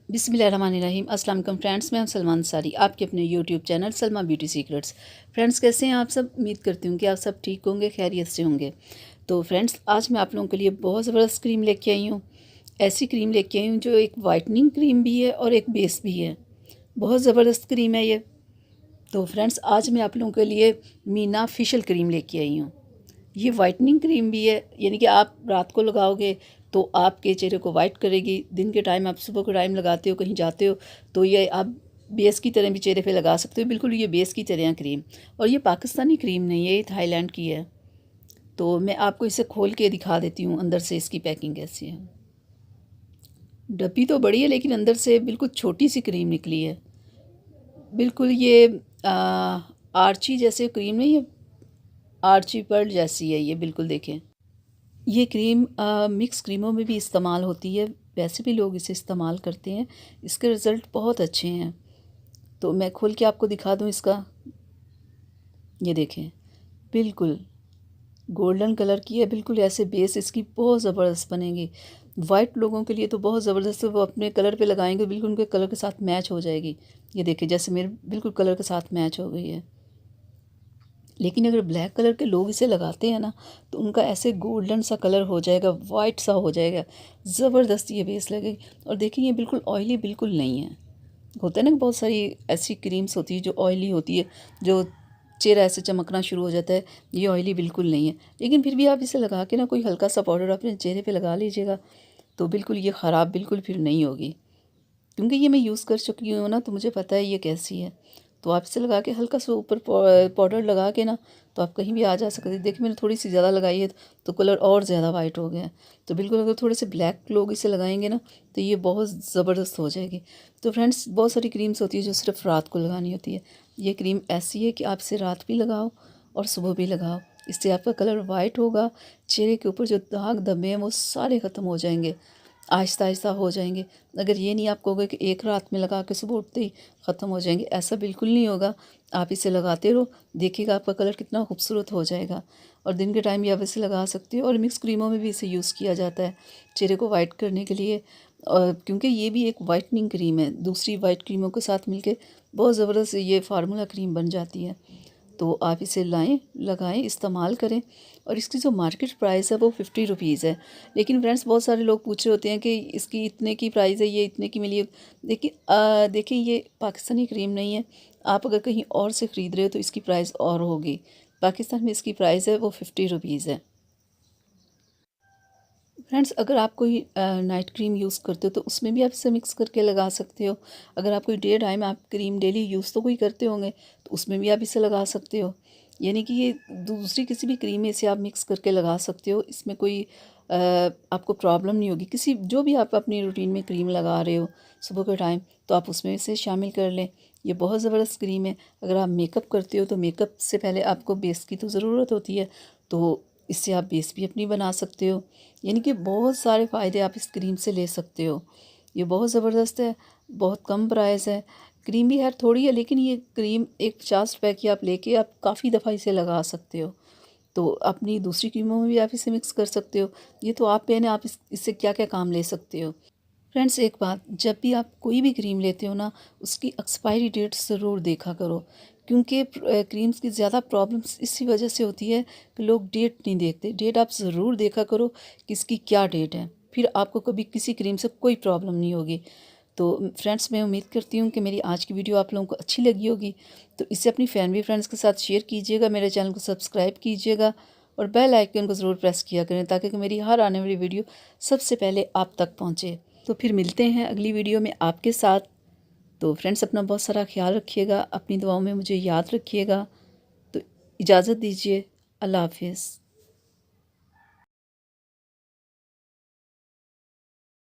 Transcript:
बिस्मिल्लाहिर्रहमानिर्रहीम। अस्सलाम वालेकुम फ्रेंड्स, मैं हूं सलमान सारी, आपके अपने YouTube channel Salma beauty secrets. Friends, कैसे हैं आप सब? उम्मीद करती हूँ कि आप सब ठीक होंगे, खैरियत से होंगे। तो फ्रेंड्स, आज मैं आप लोगों के लिए बहुत ज़बरदस्त क्रीम लेके आई हूँ। ऐसी क्रीम लेके आई हूँ जो एक वाइटनिंग क्रीम भी है और एक बेस भी है। बहुत ज़बरदस्त क्रीम है ये। तो फ्रेंड्स, आज मैं आप लोगों के लिए मीना फेशियल क्रीम लेके आई हूँ। ये वाइटनिंग क्रीम भी है, यानी कि आप रात को लगाओगे तो आपके चेहरे को वाइट करेगी। दिन के टाइम आप सुबह के टाइम लगाते हो, कहीं जाते हो, तो ये आप बेस की तरह भी चेहरे पे लगा सकते हो। बिल्कुल ये बेस की तरह है क्रीम। और ये पाकिस्तानी क्रीम नहीं है, ये थाईलैंड की है। तो मैं आपको इसे खोल के दिखा देती हूँ अंदर से इसकी पैकिंग कैसी है। डब्बी तो बड़ी है लेकिन अंदर से बिल्कुल छोटी सी क्रीम निकली है। बिल्कुल ये आर्ची जैसे क्रीम नहीं है, आर्ची पर्ल जैसी है ये, बिल्कुल देखें। ये क्रीम मिक्स क्रीमों में भी इस्तेमाल होती है, वैसे भी लोग इसे इस्तेमाल करते हैं। इसके रिज़ल्ट बहुत अच्छे हैं। तो मैं खोल के आपको दिखा दूँ इसका। ये देखें, बिल्कुल गोल्डन कलर की है। बिल्कुल ऐसे बेस इसकी बहुत ज़बरदस्त बनेगी। वाइट लोगों के लिए तो बहुत ज़बरदस्त है, वो अपने कलर पे लगाएंगे बिल्कुल उनके कलर के साथ मैच हो जाएगी। ये देखिए, जैसे मेरे बिल्कुल कलर के साथ मैच हो गई है। लेकिन अगर ब्लैक कलर के लोग इसे लगाते हैं ना, तो उनका ऐसे गोल्डन सा कलर हो जाएगा, वाइट सा हो जाएगा। ज़बरदस्त ये बेस लगेगी। और देखिए, ये बिल्कुल ऑयली बिल्कुल नहीं है। होता है ना, बहुत सारी ऐसी क्रीम्स होती है जो ऑयली होती है, जो चेहरा ऐसे चमकना शुरू हो जाता है। ये ऑयली बिल्कुल नहीं है। लेकिन फिर भी आप इसे लगा के ना, कोई हल्का सा पाउडर अपने चेहरे पे लगा लीजिएगा, तो बिल्कुल ये ख़राब बिल्कुल फिर नहीं होगी। क्योंकि ये मैं यूज़ कर चुकी हूँ ना, तो मुझे पता है ये कैसी है। तो आप इसे लगा के हल्का सा ऊपर पाउडर लगा के ना, तो आप कहीं भी आ जा सकते हैं। देखिए, मैंने थोड़ी सी ज़्यादा लगाई है तो कलर और ज़्यादा वाइट हो गया है। तो बिल्कुल अगर थोड़े से ब्लैक लोग इसे लगाएंगे ना, तो ये बहुत ज़बरदस्त हो जाएगी। तो फ्रेंड्स, बहुत सारी क्रीम्स होती है जो सिर्फ रात को लगानी होती है। ये क्रीम ऐसी है कि आप इसे रात भी लगाओ और सुबह भी लगाओ। इससे आपका कलर वाइट होगा। चेहरे के ऊपर जो दाग धब्बे हैं वो सारे ख़त्म हो जाएंगे, आहिस्ता आहिस्ता हो जाएंगे। अगर ये नहीं आप कहोगे कि एक रात में लगा के सुबह उठते ही ख़त्म हो जाएंगे, ऐसा बिल्कुल नहीं होगा। आप इसे लगाते रहो, देखिएगा आपका कलर कितना खूबसूरत हो जाएगा। और दिन के टाइम भी आप इसे लगा सकते हो। और मिक्स क्रीमों में भी इसे यूज़ किया जाता है चेहरे को वाइट करने के लिए। और क्योंकि ये भी एक वाइटनिंग क्रीम है, दूसरी वाइट क्रीमों के साथ मिलके बहुत ज़बरदस्त ये फार्मूला क्रीम बन जाती है। तो आप इसे लाएं, लगाएं, इस्तेमाल करें। और इसकी जो मार्केट प्राइस है वो 50 रुपीज़ है। लेकिन फ्रेंड्स, बहुत सारे लोग पूछ रहे होते हैं कि इसकी इतने की प्राइस है, ये इतने की मिली है। देखिए, ये पाकिस्तानी क्रीम नहीं है। आप अगर कहीं और से ख़रीद रहे हो तो इसकी प्राइस और होगी। पाकिस्तान में इसकी प्राइस है वो 50 रुपीज़ है। फ्रेंड्स, अगर आप कोई नाइट क्रीम यूज़ करते हो तो उसमें भी आप इसे मिक्स करके लगा सकते हो। अगर आप कोई डे टाइम आप क्रीम डेली यूज़ तो कोई करते होंगे, तो उसमें भी आप इसे लगा सकते हो। यानी कि ये दूसरी किसी भी क्रीम में इसे आप मिक्स करके लगा सकते हो। इसमें कोई आपको प्रॉब्लम नहीं होगी। किसी जो भी आप अपनी रूटीन में क्रीम लगा रहे हो सुबह के टाइम, तो आप उसमें इसे शामिल कर लें। ये बहुत ज़बरदस्त क्रीम है। अगर आप मेकअप करते हो तो मेकअप से पहले आपको बेस की तो ज़रूरत होती है, तो इससे आप बेस भी अपनी बना सकते हो। यानी कि बहुत सारे फ़ायदे आप इस क्रीम से ले सकते हो। ये बहुत ज़बरदस्त है, बहुत कम प्राइस है। क्रीम भी है थोड़ी है, लेकिन ये क्रीम एक 50 रुपए की आप लेके आप काफ़ी दफ़ा इसे लगा सकते हो। तो अपनी दूसरी क्रीमों में भी आप इसे मिक्स कर सकते हो। ये तो आप पे है ना, आप इससे क्या क्या काम ले सकते हो। फ्रेंड्स, एक बात, जब भी आप कोई भी क्रीम लेते हो ना, उसकी एक्सपायरी डेट ज़रूर देखा करो। क्योंकि क्रीम्स की ज़्यादा प्रॉब्लम्स इसी वजह से होती है कि लोग डेट नहीं देखते। डेट आप ज़रूर देखा करो कि इसकी क्या डेट है, फिर आपको कभी किसी क्रीम से कोई प्रॉब्लम नहीं होगी। तो फ्रेंड्स, मैं उम्मीद करती हूँ कि मेरी आज की वीडियो आप लोगों को अच्छी लगी होगी। तो इसे अपनी फैमिली फ्रेंड्स के साथ शेयर कीजिएगा, मेरे चैनल को सब्सक्राइब कीजिएगा और बेल आइकन को ज़रूर प्रेस किया करें, ताकि मेरी हर आने वाली वीडियो सबसे पहले आप तक पहुँचे। तो फिर मिलते हैं अगली वीडियो में आपके साथ। तो फ्रेंड्स, अपना बहुत सारा ख्याल रखिएगा, अपनी दुआओं में मुझे याद रखिएगा। तो इजाज़त दीजिए। अल्लाह हाफिज़।